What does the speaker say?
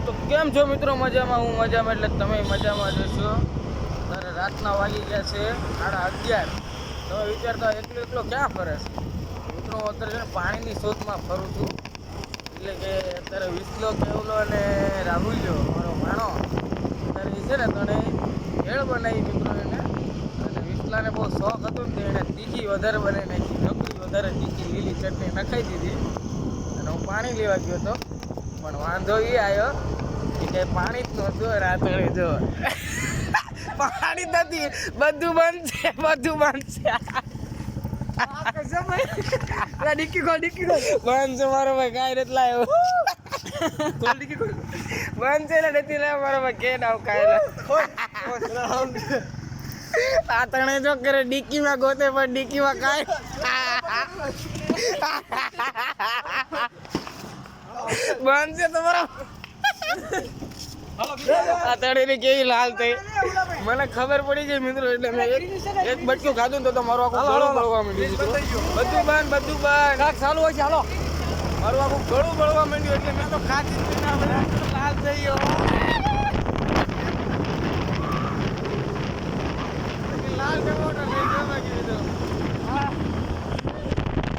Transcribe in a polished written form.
તો કેમ છો મિત્રો? મજામાં? હું મજામાં એટલે તમે મજામાં જશો. ત્યારે રાતના વાગી ગયા છે 11:30. તમે વિચારતા એકલો ક્યાં ફરે છે મિત્રો? અત્યારે છે ને પાણીની શોધમાં ફરું છું. એટલે કે અત્યારે વિસલો કેવલો અને રાહુલ્યો મારો ભાણો અત્યારે છે ને તને ભેળ બનાવી મિત્રો એને. અને વિસલાને બહુ શોખ હતો ને એને તીખી વધારે બનાવી નાખી, નકરી વધારે તીખી લીલી ચટણી નખાઈ દીધી. અને હું પાણી લેવા ગયો હતો, પણ વાંધો એ આવ્યો કે પાણી જ નહોતું. રાત્રે જો પાણી નથી, બધું બંધ છે, બધું બંધ છે. બંધ છે મારો ભાઈ, કાંઈ નથી લાવ્યો. બંધ છે ને નથી લાવ્યો મારો ભાઈ, કે નાવ કાંઈ આ તણે જો કરે ડિક્કીમાં ગોતે, પણ ડિક્કીમાં કાંઈ બંધ છે તમારો. આ તળેલી કેવી લાલ થઈ મને ખબર પડી ગઈ મિત્રો. એટલે મેં એક બટકું ખાધું ને તો મારું આખું ગળું બળવા માંડ્યું મિત્રો. બધું બંધ ચાલુ હોય છે. હાલો, મારું આખું ગળું બળવા માંડ્યું એટલે મેં તો ખાધી જ નહીં. લાલ થઈ ગયો, લાલ